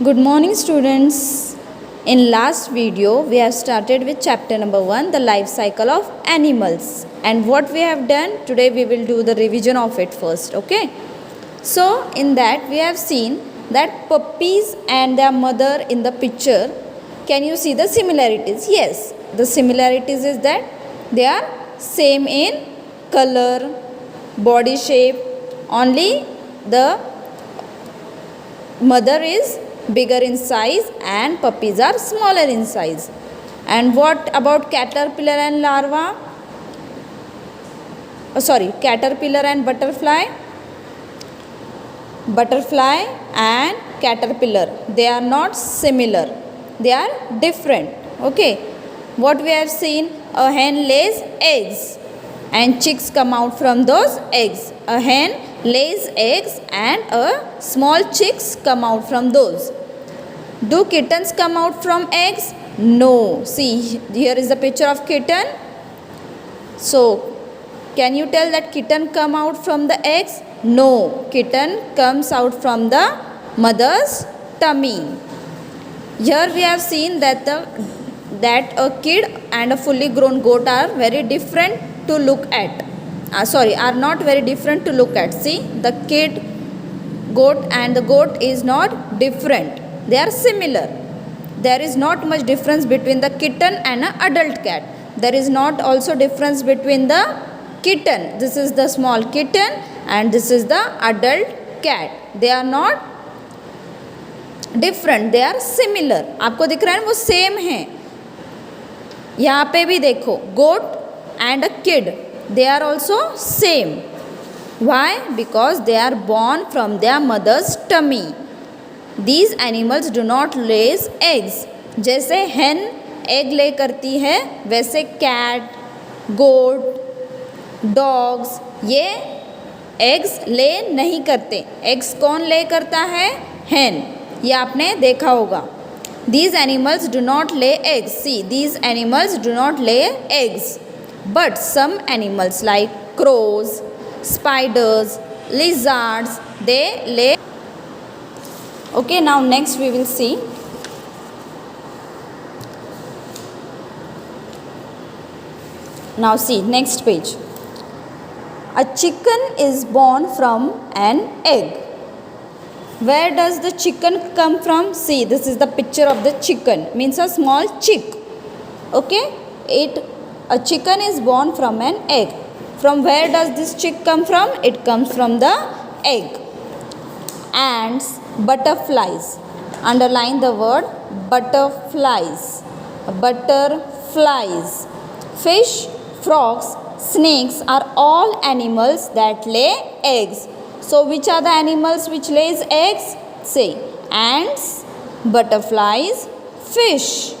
Good morning students. In last video we have started with chapter number 1, the life cycle of animals, and what we have done today, we will do the revision of it first. Okay, so in that we have seen that puppies and their mother in the picture. Can you see the similarities? Yes, the similarities is that they are same in color, body shape, only the mother is bigger in size and puppies are smaller in size. And what about caterpillar and larva? Caterpillar and butterfly. Butterfly and caterpillar, they are not similar, they are different. Okay, what we have seen, a hen lays eggs and chicks come out from those eggs. A hen lays eggs and a small chicks come out from those. Do kittens come out from eggs? No. See, here is the picture of kitten. So, can you tell that kitten come out from the eggs? No. Kitten comes out from the mother's tummy. Here we have seen that a kid and a fully grown goat are very different to look at. Are not very different to look at. See, the kid goat and the goat is not different. They are similar. There is not much difference between the kitten and an adult cat. There is not also difference between the kitten. This is the small kitten and this is the adult cat. They are not different. They are similar. आपको दिख रहा है वो same है. यहाँ पे भी देखो, goat and a kid, they are also same. Why? Because they are born from their mother's tummy. These animals do not lay eggs. जैसे hen egg lay करती है, वैसे cat, goat, dogs ये eggs lay नहीं करते. Eggs कौन lay करता है? hen. ये आपने देखा होगा. These animals do not lay eggs. See, these animals do not lay eggs. But some animals like crows, spiders, lizards, they lay. Okay, now next we will see. Now see, next page. A chicken is born from an egg. Where does the chicken come from? See, this is the picture of the chicken. Means a small chick. Okay, a chicken is born from an egg. From where does this chick come from? It comes from the egg. Ants, butterflies. Underline the word butterflies. Butterflies. Fish, frogs, snakes are all animals that lay eggs. So which are the animals which lays eggs? Say ants, butterflies, fish,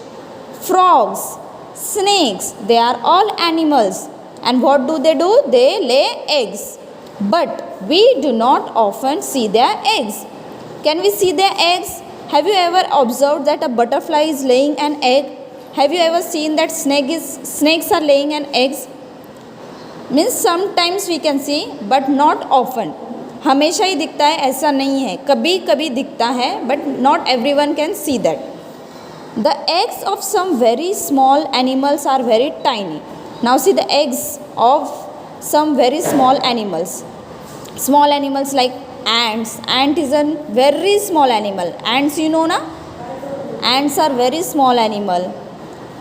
frogs, snakes. They are all animals. And what do? They lay eggs. But we do not often see their eggs. Can we see their eggs? Have you ever observed that a butterfly is laying an egg? Have you ever seen that snakes are laying an eggs? Means sometimes we can see, but not often. हमेशा ही दिखता है ऐसा नहीं है, कभी कभी दिखता है, but not everyone can see that. The eggs of some very small animals are very tiny. Now see the eggs of some very small animals. Small animals like ants. Ant is a very small animal. Ants, you know na? Ants are very small animal.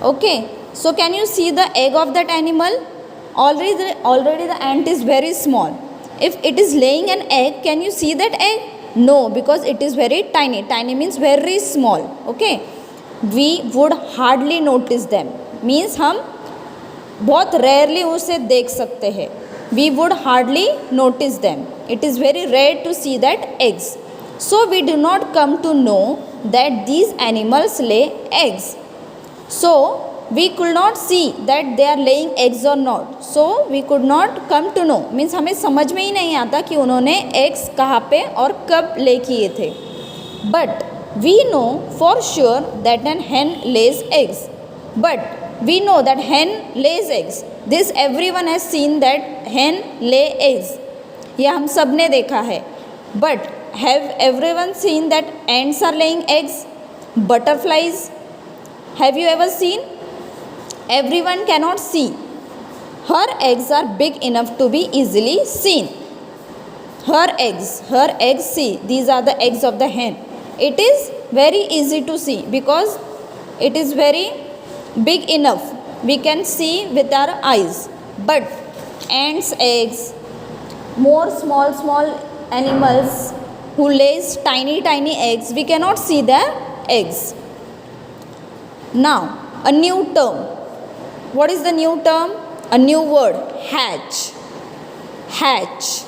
Okay. So can you see the egg of that animal? Already the ant is very small. If it is laying an egg, can you see that egg? No, because it is very tiny. Tiny means very small. Okay. We would hardly notice them. Means हम बहुत rarely उसे देख सकते हैं. We would hardly notice them. It is very rare to see that eggs. So we do not come to know that these animals lay eggs. So we could not see that they are laying eggs or not. So we could not come to know. Means हमें समझ में ही नहीं आता कि उन्होंने eggs कहाँ पे और कब lay किए थे. But we know for sure that an hen lays eggs. But we know that hen lays eggs. This everyone has seen that hen lay eggs. यह हम सब ने देखा है. But have everyone seen that ants are laying eggs? Butterflies? Have you ever seen? Everyone cannot see. Her eggs are big enough to be easily seen. Her eggs, see, these are the eggs of the hen. It is very easy to see because it is very big enough. We can see with our eyes. But ants' eggs, more small animals who lays tiny eggs, we cannot see their eggs. Now, a new term. What is the new term? A new word, hatch. Hatch.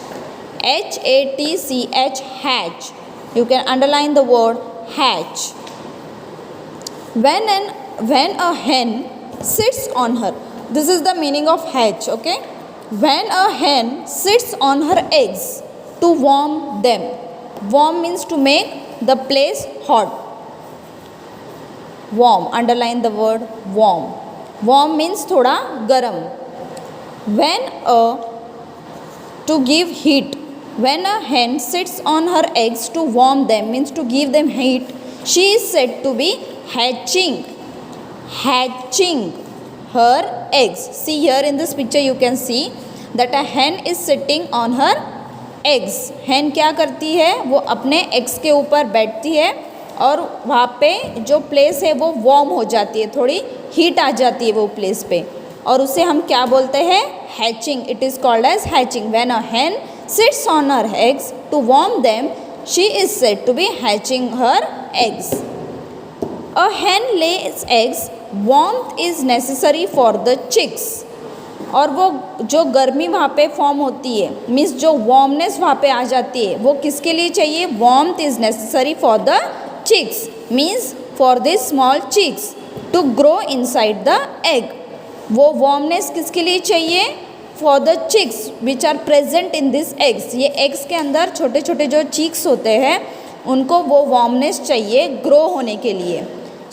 H-A-T-C-H, hatch. You can underline the word hatch. When a hen sits on her, this is the meaning of hatch, okay? When a hen sits on her eggs to warm them. Warm means to make the place hot. Warm, underline the word warm. Warm means thoda garam. To give heat. When a hen sits on her eggs to warm them, means to give them heat, she is said to be hatching. Hatching her eggs. See here in this picture you can see that a hen is sitting on her eggs. hen क्या करती है? वो अपने eggs के ऊपर बैठती है और वहाँ पे जो place है वो warm हो जाती है, थोड़ी heat आ जाती है वो place पे, और उसे हम क्या बोलते हैं? Hatching. It is called as hatching. When a hen sits on her eggs to warm them, she is said to be hatching her eggs. A hen lays eggs. Warmth is necessary for the chicks. और वो जो गर्मी वहाँ पे form होती है, means जो warmness वहाँ पे आ जाती है, वो किसके लिए चाहिए? Warmth is necessary for the chicks, means for the small chicks to grow inside the egg. वो वार्मनेस किसके लिए चाहिए? For the chicks which are present in this eggs. ये एग्स के अंदर छोटे छोटे जो चिक्स होते हैं उनको वो वार्मनेस चाहिए ग्रो होने के लिए.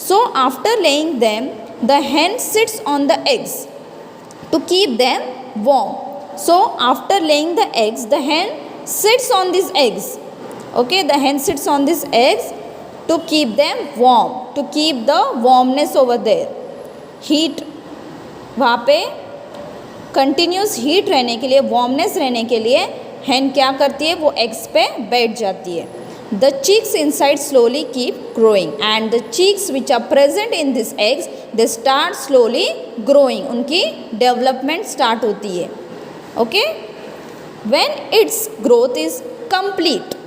So after laying them the hen sits on the eggs to keep them warm. So after laying the eggs, the hen sits on these eggs. Okay, the hen sits on these eggs to keep them warm, to keep the warmness over there. Heat वहाँ पे continuous heat रहने के लिए, warmness रहने के लिए hen क्या करती है? वो eggs पे बैठ जाती है. The chicks inside slowly keep growing and the chicks which are present in these eggs, they start slowly growing. उनकी development start होती है. Okay? When its growth is complete,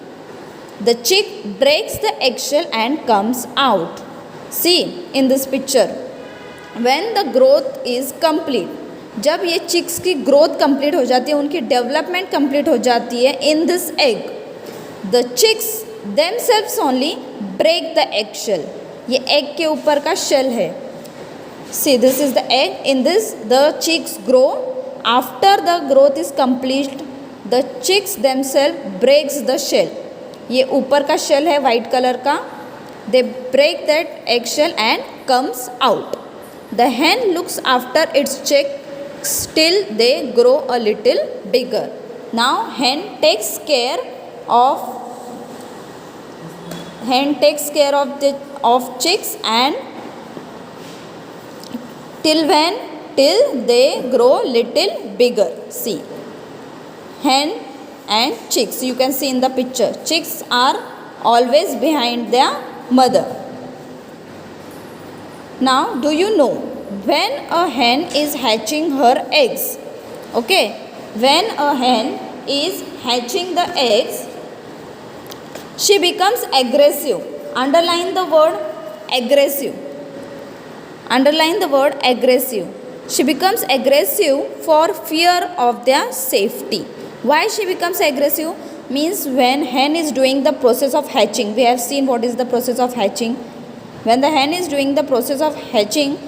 the chick breaks the eggshell and comes out. See in this picture. When the growth is complete, जब ये chicks की growth complete हो जाती है, उनकी development complete हो जाती है in this egg, the chicks themselves only break the eggshell. ये egg के ऊपर का shell है. See, this is the egg. In this, the chicks grow. After the growth is complete, the chicks themselves breaks the shell. ये ऊपर का shell है white color का. They break that eggshell and comes out. The hen looks after its chicks till they grow a little bigger. Now, hen takes care of chicks and till they grow little bigger. See, hen and chicks, you can see in the picture, chicks are always behind their mother. Now, do you know when a hen is hatching her eggs? Okay, when a hen is hatching the eggs, she becomes aggressive. Underline the word aggressive. Underline the word aggressive. She becomes aggressive for fear of their safety. Why she becomes aggressive? Means when hen is doing the process of hatching, we have seen what is the process of hatching. When the hen is doing the process of hatching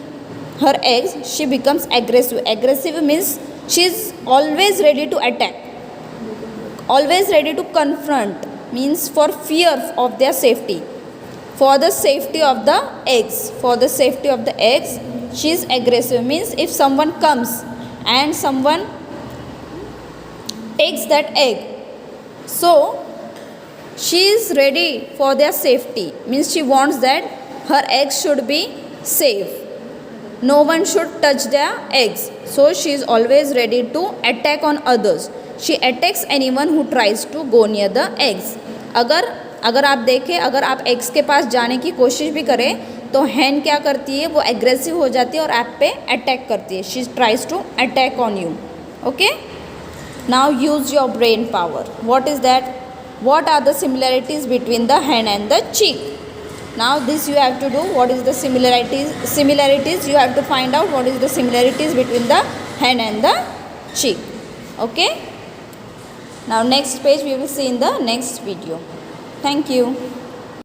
her eggs, she becomes aggressive. Aggressive means she is always ready to attack, always ready to confront, means for fear of their safety. For the safety of the eggs, for the safety of the eggs, she is aggressive. Means if someone comes and someone takes that egg, so She is ready for their safety. Means she wants that her eggs should be safe. No one should touch their eggs. So she is always ready to attack on others. She attacks anyone who tries to go near the eggs. अगर आप देखें, अगर आप eggs के पास जाने की कोशिश भी करें तो हैन क्या करती है, वो एग्रेसिव हो जाती है और आप पे अटैक करती है. She tries to attack on you. Okay, now use your brain power. What is that? What are the similarities between the hen and the chick? Now this you have to do. What is the similarities you have to find out what is the similarities between the hen and the chick. Okay, now next page we will see in the next video. Thank you.